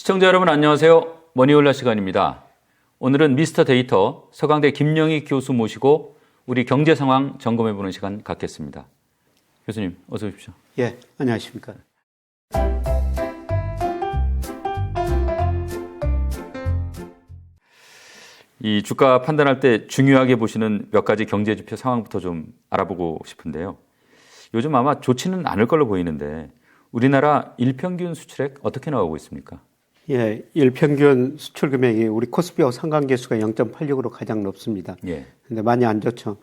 시청자 여러분 안녕하세요. 머니올라 시간입니다. 오늘은 미스터 데이터 서강대 김영희 교수 모시고 우리 경제 상황 점검해보는 시간 갖겠습니다. 교수님 어서 오십시오. 예, 안녕하십니까. 이 주가 판단할 때 중요하게 보시는 몇 가지 경제지표 상황부터 좀 알아보고 싶은데요. 요즘 아마 좋지는 않을 걸로 보이는데 우리나라 일평균 수출액 어떻게 나오고 있습니까? 예, 일평균 수출 금액이 우리 코스피하고 상관계수가 0.86으로 가장 높습니다. 예. 근데 많이 안 좋죠.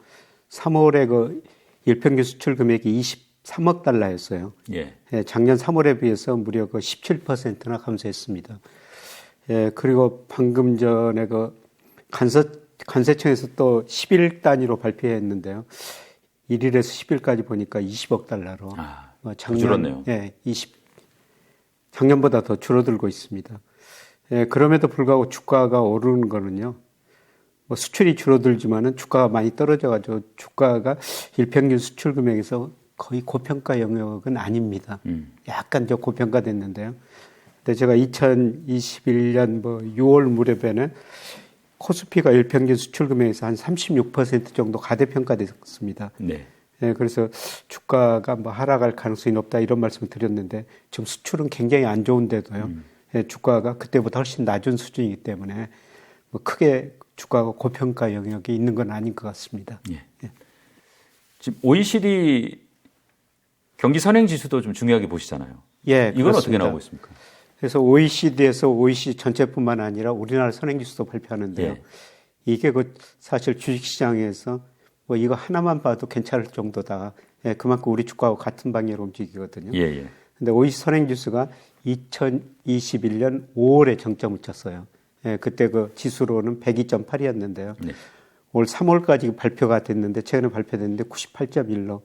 3월에 그 일평균 수출 금액이 23억 달러였어요. 예. 예, 작년 3월에 비해서 무려 그 17%나 감소했습니다. 예, 그리고 방금 전에 그 관세청에서 또 10일 단위로 발표했는데요. 1일에서 10일까지 보니까 20억 달러로. 줄었네요. 예, 작년보다 더 줄어들고 있습니다. 예, 그럼에도 불구하고 주가가 오르는 거는요. 뭐 수출이 줄어들지만은 주가가 많이 떨어져가지고 주가가 일평균 수출 금액에서 거의 고평가 영역은 아닙니다. 약간 저 고평가됐는데요. 근데 제가 2021년 뭐 6월 무렵에는 코스피가 일평균 수출 금액에서 한 36% 정도 가대평가됐습니다. 네. 네, 그래서 주가가 뭐 하락할 가능성이 높다 이런 말씀을 드렸는데 지금 수출은 굉장히 안 좋은데도요. 네, 주가가 그때보다 훨씬 낮은 수준이기 때문에 뭐 크게 주가가 고평가 영역에 있는 건 아닌 것 같습니다. 예. 예. 지금 OECD 경기 선행 지수도 좀 중요하게 보시잖아요. 예, 이건 그렇습니다. 어떻게 나오고 있습니까? 그래서 OECD에서 OECD 전체뿐만 아니라 우리나라 선행지수도 발표하는데요. 예. 이게 그 사실 주식시장에서 뭐 이거 하나만 봐도 괜찮을 정도다. 예, 그만큼 우리 주가하고 같은 방향으로 움직이거든요. 예, 예. 근데 OECD 선행지수가 2021년 5월에 정점을 쳤어요. 예, 그때 그 지수로는 102.8이었는데요. 네. 올 3월까지 발표가 됐는데 최근에 발표됐는데 98.1로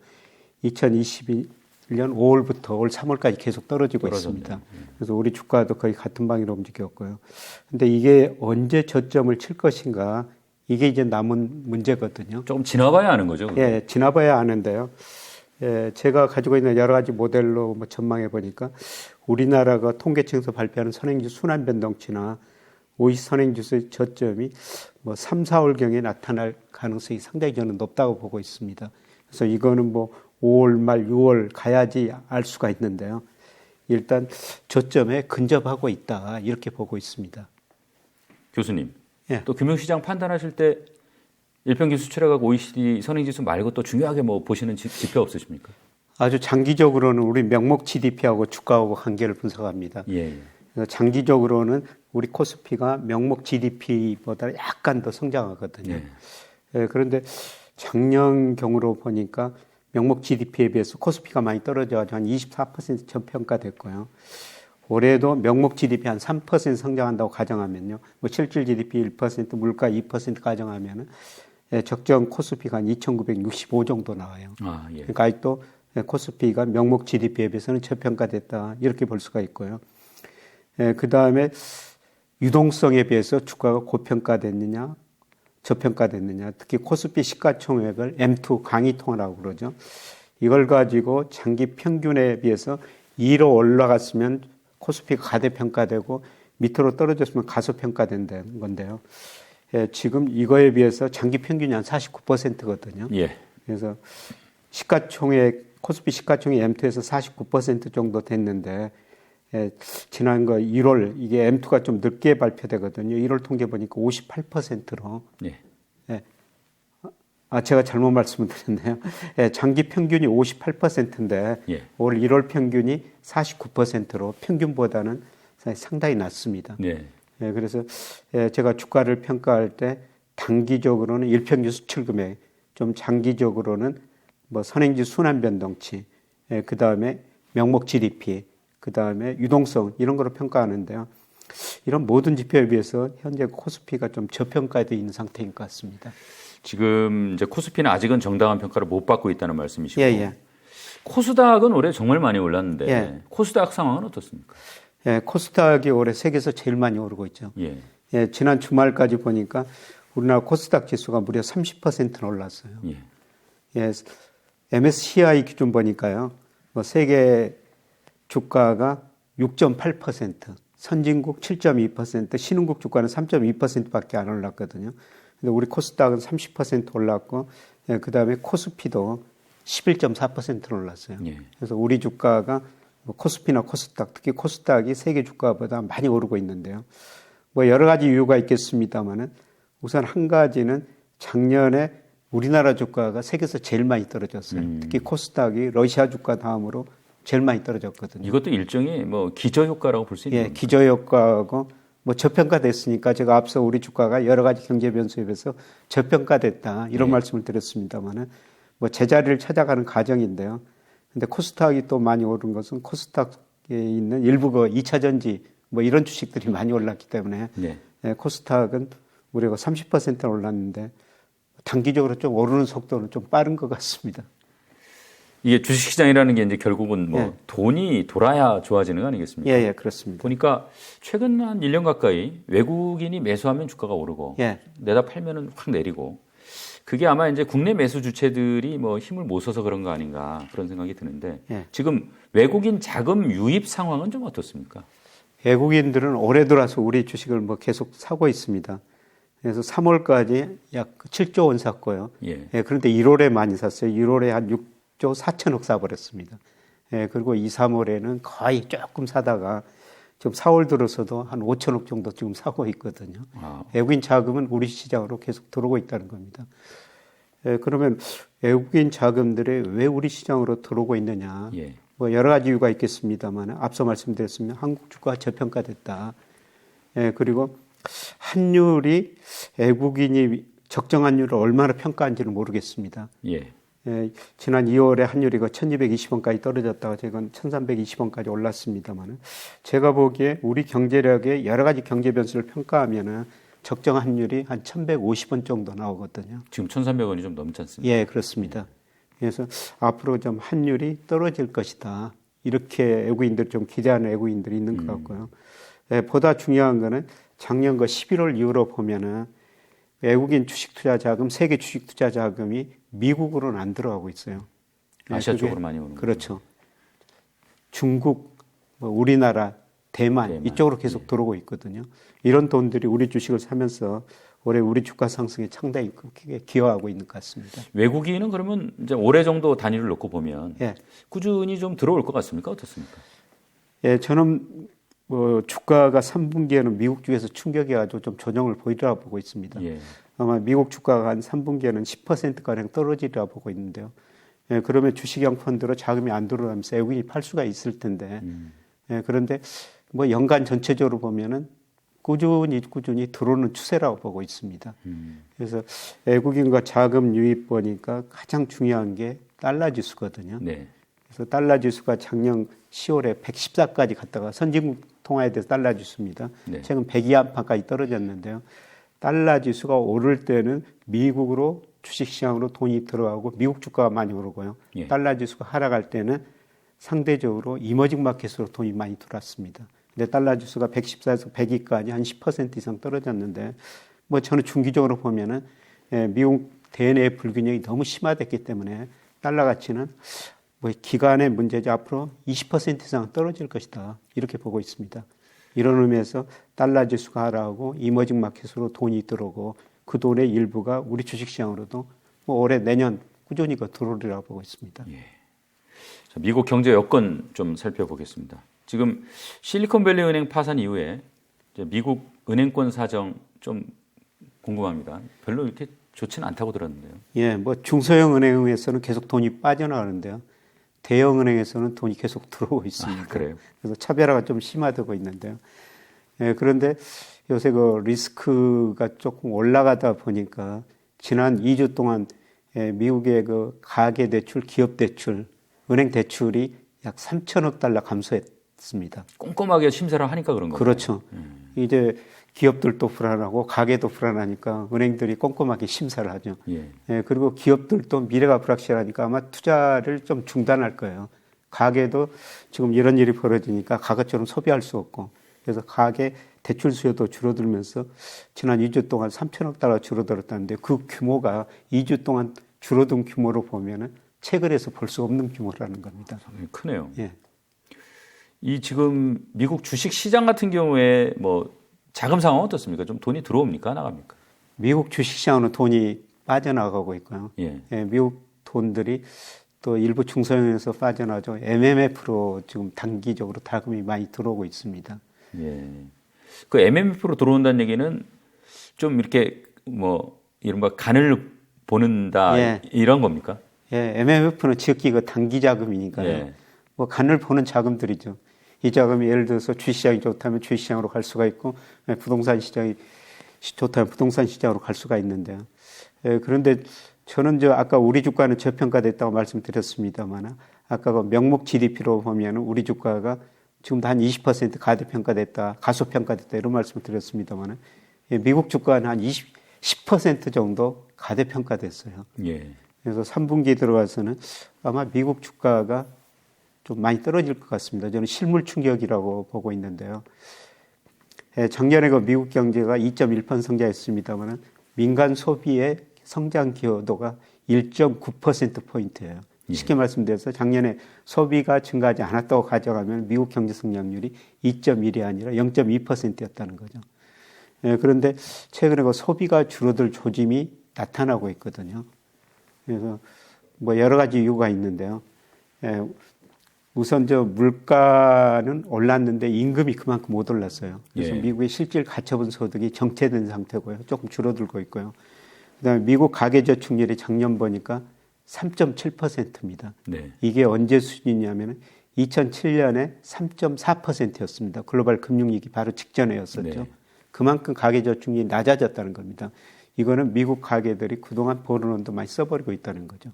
2022년 5월부터 올 3월까지 계속 떨어지고 있습니다. 그래서 우리 주가도 거의 같은 방향으로 움직였고요. 근데 이게 언제 저점을 칠 것인가 이게 이제 남은 문제거든요. 조금 지나봐야 아는 거죠. 그건? 예, 지나봐야 아는데요. 예, 제가 가지고 있는 여러 가지 모델로 뭐 전망해 보니까 우리나라가 통계청에서 발표하는 선행지수 순환 변동치나 OECD 선행지수의 저점이 뭐 3, 4월경에 나타날 가능성이 상당히 저는 높다고 보고 있습니다. 그래서 이거는 뭐 5월 말 6월 가야지 알 수가 있는데요. 일단 저점에 근접하고 있다 이렇게 보고 있습니다. 교수님, 예. 또 금융시장 판단하실 때 일평균 수출액하고 OECD 선행지수 말고 또 중요하게 뭐 보시는 지표 없으십니까? 아주 장기적으로는 우리 명목 GDP하고 주가하고 관계를 분석합니다. 예. 그래서 장기적으로는 우리 코스피가 명목 GDP보다 약간 더 성장하거든요. 예. 예, 그런데 작년 경우로 보니까 명목 GDP에 비해서 코스피가 많이 떨어져가지고 한 24% 저평가됐고요. 올해도 명목 GDP 한 3% 성장한다고 가정하면요. 뭐 실질 GDP 1%, 물가 2% 가정하면은 적정 코스피가 한 2,965 정도 나와요. 예. 그러니까 아직도 코스피가 명목 GDP에 비해서는 저평가됐다 이렇게 볼 수가 있고요. 그 다음에 유동성에 비해서 주가가 고평가됐느냐, 저평가됐느냐, 특히 코스피 시가총액을 M2 강의통화라고 그러죠. 이걸 가지고 장기 평균에 비해서 2로 올라갔으면 코스피가 가대평가되고 밑으로 떨어졌으면 가소평가된다는 건데요. 예, 지금 이거에 비해서 장기 평균이 한 49%거든요. 예. 그래서 코스피 시가총액 M2에서 49% 정도 됐는데 예, 지난 거 1월 이게 M2가 좀 늦게 발표되거든요. 1월 통계 보니까 58%로. 예. 예. 제가 잘못 말씀을 드렸네요. 예, 장기 평균이 58%인데 예. 올 1월 평균이 49%로 평균보다는 상당히 낮습니다. 예. 예, 그래서 제가 주가를 평가할 때 단기적으로는 일평균 수출 금액, 좀 장기적으로는 뭐 선행지 순환 변동치, 그 다음에 명목 GDP, 그 다음에 유동성 이런 거로 평가하는데요. 이런 모든 지표에 비해서 현재 코스피가 좀 저평가되어 있는 상태인 것 같습니다. 지금 이제 코스피는 아직은 정당한 평가를 못 받고 있다는 말씀이시고, 예. 코스닥은 올해 정말 많이 올랐는데 예. 코스닥 상황은 어떻습니까? 예, 코스닥이 올해 세계에서 제일 많이 오르고 있죠. 예. 예, 지난 주말까지 보니까 우리나라 코스닥 지수가 무려 30%나 올랐어요. 예. 예, MSCI 기준 보니까요, 뭐 세계 주가가 6.8%, 선진국 7.2%, 신흥국 주가는 3.2%밖에 안 올랐거든요. 근데 우리 코스닥은 30% 올랐고, 예, 그 다음에 코스피도 11.4% 올랐어요. 예. 그래서 우리 주가가 뭐 코스피나 코스닥, 특히 코스닥이 세계 주가보다 많이 오르고 있는데요. 뭐 여러 가지 이유가 있겠습니다만은 우선 한 가지는 작년에 우리나라 주가가 세계에서 제일 많이 떨어졌어요. 특히 코스닥이 러시아 주가 다음으로 제일 많이 떨어졌거든요. 이것도 일종의 뭐 기저효과라고 볼 수 있는 예, 겁니까? 기저효과하고 뭐 저평가됐으니까 제가 앞서 우리 주가가 여러 가지 경제 변수에 비해서 저평가됐다 이런 말씀을 드렸습니다만은 뭐 제자리를 찾아가는 과정인데요. 근데 코스닥이 또 많이 오른 것은 코스닥에 있는 일부 그 2차 전지 뭐 이런 주식들이 많이 올랐기 때문에 네. 예, 코스닥은 우리가 30% 올랐는데 단기적으로 좀 오르는 속도는 좀 빠른 것 같습니다. 이게 주식시장이라는 게 이제 결국은 뭐 예. 돈이 돌아야 좋아지는 거 아니겠습니까? 예, 예, 그렇습니다. 보니까 최근 한 1년 가까이 외국인이 매수하면 주가가 오르고 예. 내다 팔면은 확 내리고 그게 아마 이제 국내 매수 주체들이 뭐 힘을 못 써서 그런 거 아닌가 그런 생각이 드는데 예. 지금 외국인 자금 유입 상황은 좀 어떻습니까? 외국인들은 올해 들어서 우리 주식을 뭐 계속 사고 있습니다. 그래서 3월까지 약 7조 원 샀고요. 예. 예, 그런데 1월에 많이 샀어요. 1월에 한 6조 4천억 사버렸습니다. 예, 그리고 2, 3월에는 거의 조금 사다가 지금 4월 들어서도 한 5천억 정도 지금 사고 있거든요. 아. 외국인 자금은 우리 시장으로 계속 들어오고 있다는 겁니다. 예, 그러면 외국인 자금들이 왜 우리 시장으로 들어오고 있느냐? 예. 뭐 여러 가지 이유가 있겠습니다만 앞서 말씀드렸으면 한국 주가가 저평가됐다. 예, 그리고 환율이 외국인이 적정 환율을 얼마나 평가한지는 모르겠습니다. 예. 예, 지난 2월에 환율이 1220원까지 떨어졌다가 지금 1320원까지 올랐습니다만 제가 보기에 우리 경제력의 여러 가지 경제 변수를 평가하면은 적정 환율이 한 1150원 정도 나오거든요. 지금 1,300원이 좀 넘지 않습니까? 예, 그렇습니다. 그래서 앞으로 좀 환율이 떨어질 것이다. 이렇게 외국인들 좀 기대하는 외국인들이 있는 것 같고요. 예, 보다 중요한 거는 작년 11월 이후로 보면은 외국인 주식 투자 자금, 세계 주식 투자 자금이 미국으로는 안 들어가고 있어요. 아시아 그게, 쪽으로 많이 오는 그렇죠. 중국, 뭐 우리나라, 대만 이쪽으로 계속 들어오고 있거든요. 이런 돈들이 우리 주식을 사면서 올해 우리 주가 상승에 상당히 크게 기여하고 있는 것 같습니다. 외국인은 그러면 이제 올해 정도 단위를 놓고 보면 예. 꾸준히 좀 들어올 것 같습니까? 어떻습니까? 예, 저는 뭐 주가가 3분기에는 미국 쪽에서 충격이 가지고 좀 조정을 보이리라 보고 있습니다. 예. 아마 미국 주가가 한 3분기에는 10%가량 떨어지리라 보고 있는데요. 예, 그러면 주식형 펀드로 자금이 안 들어오면서 외국인이 팔 수가 있을 텐데, 예, 그런데 뭐 연간 전체적으로 보면은 꾸준히 들어오는 추세라고 보고 있습니다. 그래서 외국인과 자금 유입 보니까 가장 중요한 게 달러 지수거든요. 네. 그래서 달러 지수가 작년 10월에 114까지 갔다가 선진국 통화에 대해서 달러 지수입니다. 네. 최근 102 안팎까지 떨어졌는데요. 달러 지수가 오를 때는 미국으로 주식시장으로 돈이 들어가고 미국 주가가 많이 오르고요. 예. 달러 지수가 하락할 때는 상대적으로 이머징 마켓으로 돈이 많이 들어왔습니다. 근데 달러 지수가 114에서 102까지 한 10% 이상 떨어졌는데 뭐 저는 중기적으로 보면은 미국 대내 불균형이 너무 심화됐기 때문에 달러 가치는 뭐 기간의 문제죠. 앞으로 20% 이상 떨어질 것이다. 이렇게 보고 있습니다. 이런 의미에서 달러 지수가 하락하고 이머징 마켓으로 돈이 들어오고 그 돈의 일부가 우리 주식시장으로도 뭐 올해 내년 꾸준히 들어오리라고 보고 있습니다. 예. 자, 미국 경제 여건 좀 살펴보겠습니다. 지금 실리콘밸리 은행 파산 이후에 이제 미국 은행권 사정 좀 궁금합니다. 별로 이렇게 좋지는 않다고 들었는데요. 예, 뭐 중소형 은행에서는 계속 돈이 빠져나가는데요. 대형 은행에서는 돈이 계속 들어오고 있습니다. 아, 그래요? 그래서 차별화가 좀 심화되고 있는데요. 예, 그런데 요새 그 리스크가 조금 올라가다 보니까 지난 2주 동안 미국의 그 가계 대출, 기업 대출, 은행 대출이 약 3천억 달러 감소했습니다. 꼼꼼하게 심사를 하니까 그런 거죠. 그렇죠. 이제 기업들도 불안하고 가계도 불안하니까 은행들이 꼼꼼하게 심사를 하죠. 예. 예, 그리고 기업들도 미래가 불확실하니까 아마 투자를 좀 중단할 거예요. 가계도 지금 이런 일이 벌어지니까 과거처럼 소비할 수 없고 그래서 가계 대출 수요도 줄어들면서 지난 2주 동안 3천억 달러 줄어들었다는데 그 규모가 2주 동안 줄어든 규모로 보면은 최근에서 볼 수 없는 규모라는 겁니다. 상당히 크네요. 예. 이 지금 미국 주식 시장 같은 경우에 뭐 자금 상황 어떻습니까? 좀 돈이 들어옵니까? 나갑니까? 미국 주식시장으로 돈이 빠져나가고 있고요. 예. 미국 돈들이 또 일부 중소형에서 빠져나죠. MMF로 지금 단기적으로 자금이 많이 들어오고 있습니다. 예. 그 MMF로 들어온다는 얘기는 좀 이렇게 뭐 이른바 간을 보는다 예. 이런 겁니까? 예, MMF는 지극히 그 단기 자금이니까요. 예. 뭐 간을 보는 자금들이죠. 이 자금이 예를 들어서 주식시장이 좋다면 주식시장으로 갈 수가 있고, 부동산 시장이 좋다면 부동산 시장으로 갈 수가 있는데요. 그런데 저는 아까 우리 주가는 저평가됐다고 말씀드렸습니다만, 아까 그 명목 GDP로 보면 우리 주가가 지금도 한 20% 가대평가됐다, 가소평가됐다 이런 말씀을 드렸습니다만, 미국 주가는 한 10% 정도 가대평가됐어요. 예. 그래서 3분기 들어가서는 아마 미국 주가가 좀 많이 떨어질 것 같습니다. 저는 실물 충격이라고 보고 있는데요. 작년에 그 미국 경제가 2.1% 성장했습니다만 민간 소비의 성장 기여도가 1.9%포인트예요. 쉽게 말씀드려서 작년에 소비가 증가하지 않았다고 가정하면 미국 경제 성장률이 2.1이 아니라 0.2%였다는 거죠. 그런데 최근에 그 소비가 줄어들 조짐이 나타나고 있거든요. 그래서 뭐 여러 가지 이유가 있는데요. 우선 물가는 올랐는데 임금이 그만큼 못 올랐어요. 그래서 예. 미국의 실질 가처분 소득이 정체된 상태고요. 조금 줄어들고 있고요. 그다음에 미국 가계저축률이 작년 보니까 3.7%입니다. 네. 이게 언제 수준이냐면 2007년에 3.4%였습니다. 글로벌 금융위기 바로 직전에였었죠. 네. 그만큼 가계저축률이 낮아졌다는 겁니다. 이거는 미국 가계들이 그동안 버는 돈도 많이 써버리고 있다는 거죠.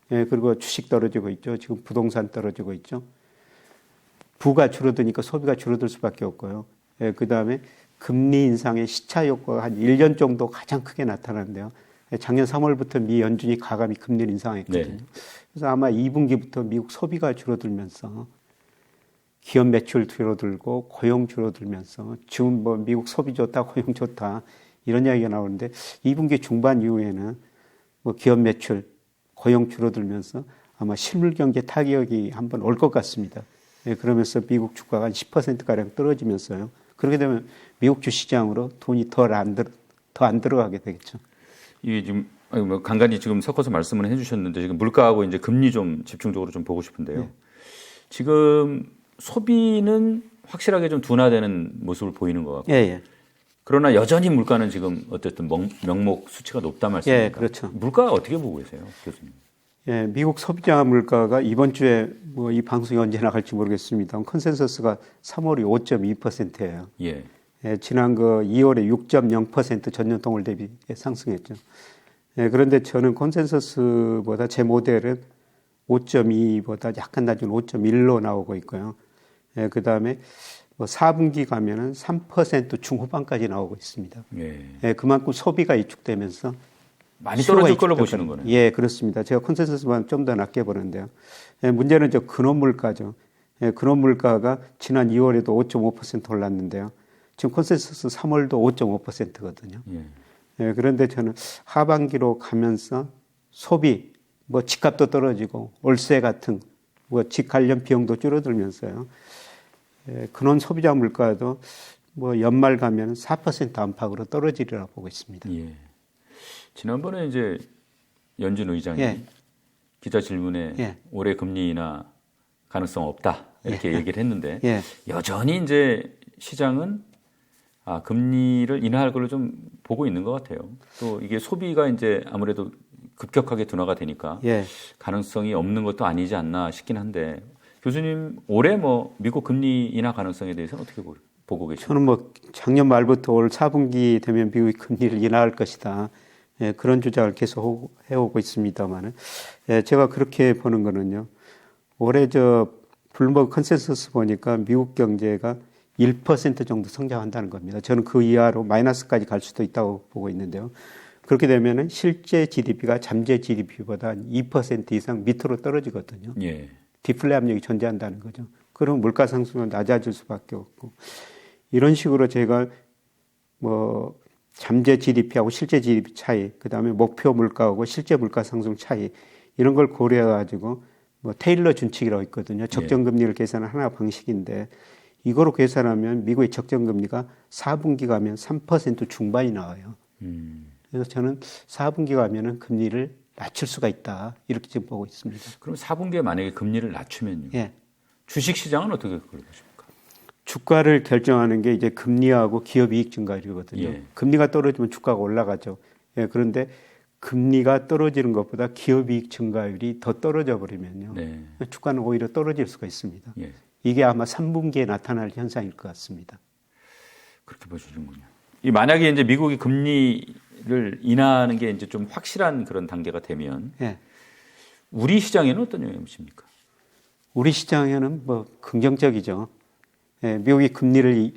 그리고 주식 떨어지고 있죠. 지금 부동산 떨어지고 있죠. 부가 줄어드니까 소비가 줄어들 수밖에 없고요. 그다음에 금리 인상의 시차 효과가 한 1년 정도 가장 크게 나타나는데요. 작년 3월부터 미 연준이 가감히 금리를 인상했거든요. 네. 그래서 아마 2분기부터 미국 소비가 줄어들면서 기업 매출 줄어들고 고용 줄어들면서 지금 뭐 미국 소비 좋다, 고용 좋다 이런 이야기가 나오는데 2분기 중반 이후에는 뭐 기업 매출, 고용 줄어들면서 아마 실물 경제 타격이 한번 올 것 같습니다. 그러면서 미국 주가가 한 10%가량 떨어지면서요. 그렇게 되면 미국 주시장으로 돈이 더 안 들어가게 되겠죠. 이게 지금 뭐 간간히 지금 섞어서 말씀을 해주셨는데 지금 물가하고 이제 금리 좀 집중적으로 좀 보고 싶은데요. 네. 지금 소비는 확실하게 좀 둔화되는 모습을 보이는 것 같고. 예. 그러나 여전히 물가는 지금 어쨌든 명목 수치가 높다 말씀입니까? 예, 그렇죠. 물가 어떻게 보고 계세요, 교수님? 예, 미국 소비자 물가가 이번 주에 뭐 이 방송이 언제 나갈지 모르겠습니다. 컨센서스가 3월이 5.2%예요. 예. 예, 지난 2월에 6.0% 전년 동월 대비 상승했죠. 예, 그런데 저는 컨센서스보다 제 모델은 5.2보다 약간 낮은 5.1로 나오고 있고요. 예, 그 다음에 뭐 4분기 가면은 3% 중후반까지 나오고 있습니다. 예. 예, 그만큼 소비가 위축되면서 많이 떨어질 걸로 보시는 거네요. 거네요. 예, 그렇습니다. 제가 컨센서스만 좀 더 낮게 보는데요. 예, 문제는 근원 물가죠. 예, 근원 물가가 지난 2월에도 5.5% 올랐는데요. 지금 컨센서스 3월도 5.5%거든요. 예. 예, 그런데 저는 하반기로 가면서 소비, 뭐 집값도 떨어지고 월세 같은 뭐 집 관련 비용도 줄어들면서요. 예, 근원 소비자 물가도 뭐 연말 가면 4% 안팎으로 떨어지리라 보고 있습니다. 예. 지난번에 이제 연준 의장이 예. 기자 질문에 예. 올해 금리 인하 가능성 없다 이렇게 얘기를 했는데 예. 여전히 이제 시장은 금리를 인하할 걸로 좀 보고 있는 것 같아요. 또 이게 소비가 이제 아무래도 급격하게 둔화가 되니까 예. 가능성이 없는 것도 아니지 않나 싶긴 한데 교수님 올해 뭐 미국 금리 인하 가능성에 대해서는 어떻게 보고 계십니까? 저는 뭐 작년 말부터 올 4분기 되면 미국이 금리를 인하할 것이다. 예, 그런 주장을 계속 해오고 있습니다만은 예, 제가 그렇게 보는 거는요. 올해 블룸버그 컨센서스 보니까 미국 경제가 1% 정도 성장한다는 겁니다. 저는 그 이하로 마이너스까지 갈 수도 있다고 보고 있는데요. 그렇게 되면은 실제 GDP가 잠재 GDP보다 2% 이상 밑으로 떨어지거든요. 예. 디플레 압력이 존재한다는 거죠. 그럼 물가 상승은 낮아질 수밖에 없고 이런 식으로 제가 뭐 잠재 GDP하고 실제 GDP 차이, 그 다음에 목표 물가하고 실제 물가 상승 차이 이런 걸 고려해 가지고 뭐 테일러 준칙이라고 있거든요. 적정금리를 계산하는 하나 방식인데 이거로 계산하면 미국의 적정금리가 4분기 가면 3% 중반이 나와요. 그래서 저는 4분기 가면은 금리를 낮출 수가 있다. 이렇게 지금 보고 있습니다. 그럼 4분기에 만약에 금리를 낮추면요. 예. 주식 시장은 어떻게 그럴 것입니까? 주가를 결정하는 게 이제 금리하고 기업 이익 증가율이거든요. 예. 금리가 떨어지면 주가가 올라가죠. 예, 그런데 금리가 떨어지는 것보다 기업 이익 증가율이 더 떨어져 버리면요. 네. 주가는 오히려 떨어질 수가 있습니다. 예. 이게 아마 3분기에 나타날 현상일 것 같습니다. 그렇게 보시는군요. 이 만약에 이제 미국이 금리를 인하하는 게 이제 좀 확실한 그런 단계가 되면 예. 우리 시장에는 어떤 영향을 미칩니까? 우리 시장에는 뭐 긍정적이죠. 예, 미국이 금리를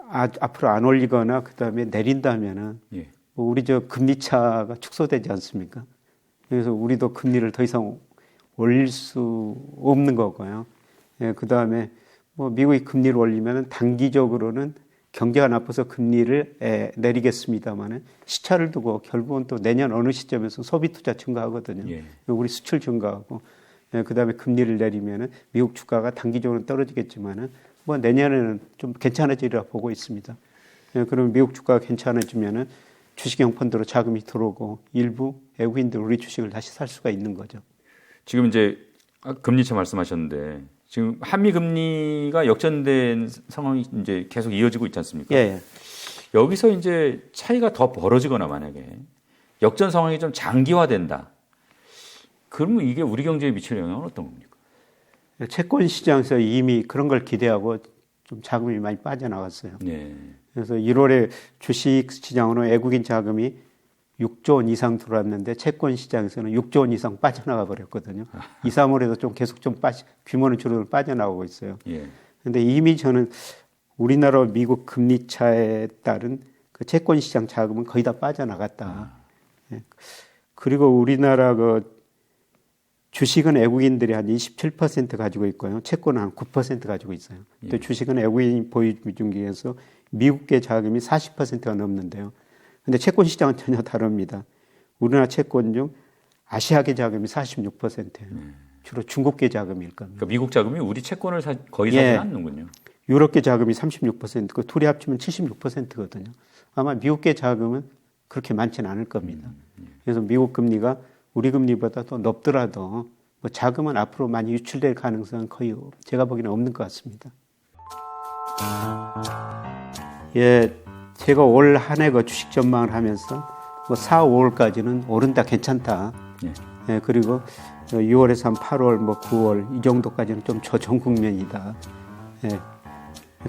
앞으로 안 올리거나 그다음에 내린다면은 예. 뭐 우리 저 금리 차가 축소되지 않습니까? 그래서 우리도 금리를 더 이상 올릴 수 없는 거고요. 예, 그다음에 뭐 미국이 금리를 올리면은 단기적으로는 경제가 나빠서 금리를 내리겠습니다만은 시차를 두고 결국은 또 내년 어느 시점에서 소비 투자 증가하거든요. 예. 우리 수출 증가하고 그다음에 금리를 내리면은 미국 주가가 단기적으로 떨어지겠지만은 뭐 내년에는 좀 괜찮아지리라 보고 있습니다. 그러면 미국 주가가 괜찮아지면은 주식형 펀드로 자금이 들어오고 일부 외국인들 우리 주식을 다시 살 수가 있는 거죠. 지금 이제 금리차 말씀하셨는데 지금 한미 금리가 역전된 상황이 이제 계속 이어지고 있지 않습니까? 예. 여기서 이제 차이가 더 벌어지거나 만약에 역전 상황이 좀 장기화된다. 그러면 이게 우리 경제에 미칠 영향은 어떤 겁니까? 채권 시장에서 이미 그런 걸 기대하고 좀 자금이 많이 빠져나갔어요. 네. 그래서 1월에 주식 시장으로 외국인 자금이 6조 원 이상 들어왔는데 채권 시장에서는 6조 원 이상 빠져나가 버렸거든요. 2, 3월에도 좀 계속 규모는 줄어들어 빠져나가고 있어요. 예. 그런데 이미 저는 우리나라 미국 금리 차에 따른 그 채권 시장 자금은 거의 다 빠져나갔다. 예. 그리고 우리나라 그 주식은 외국인들이 한 27% 가지고 있고요. 채권은 한 9% 가지고 있어요. 근데 주식은 외국인 보유 비중 중에서 미국계 자금이 40%가 넘는데요. 근데 채권 시장은 전혀 다릅니다. 우리나라 채권 중 아시아계 자금이 46%예요. 주로 중국계 자금일 겁니다. 그러니까 미국 자금이 우리 채권을 거의 사지 않는군요. 유럽계 자금이 36%고 둘이 합치면 76%거든요. 아마 미국계 자금은 그렇게 많지는 않을 겁니다. 그래서 미국 금리가 우리 금리보다 더 높더라도 뭐 자금은 앞으로 많이 유출될 가능성은 거의 제가 보기에는 없는 것 같습니다. 예, 제가 올 한 해 그 주식 전망을 하면서 뭐 4, 5월까지는 오른다 괜찮다. 예, 그리고 6월에서 한 8월, 뭐 9월 이 정도까지는 좀 조정 국면이다. 예.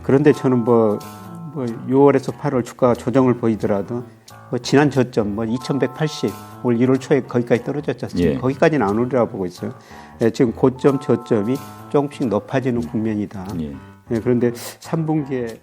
그런데 저는 뭐 6월에서 8월 주가가 조정을 보이더라도 뭐 지난 저점 뭐 2180, 올 1월 초에 거기까지 떨어졌죠. 지금 예. 거기까지는 안 오리라고 보고 있어요. 예, 지금 고점 저점이 조금씩 높아지는 국면이다. 예. 예, 그런데 3분기에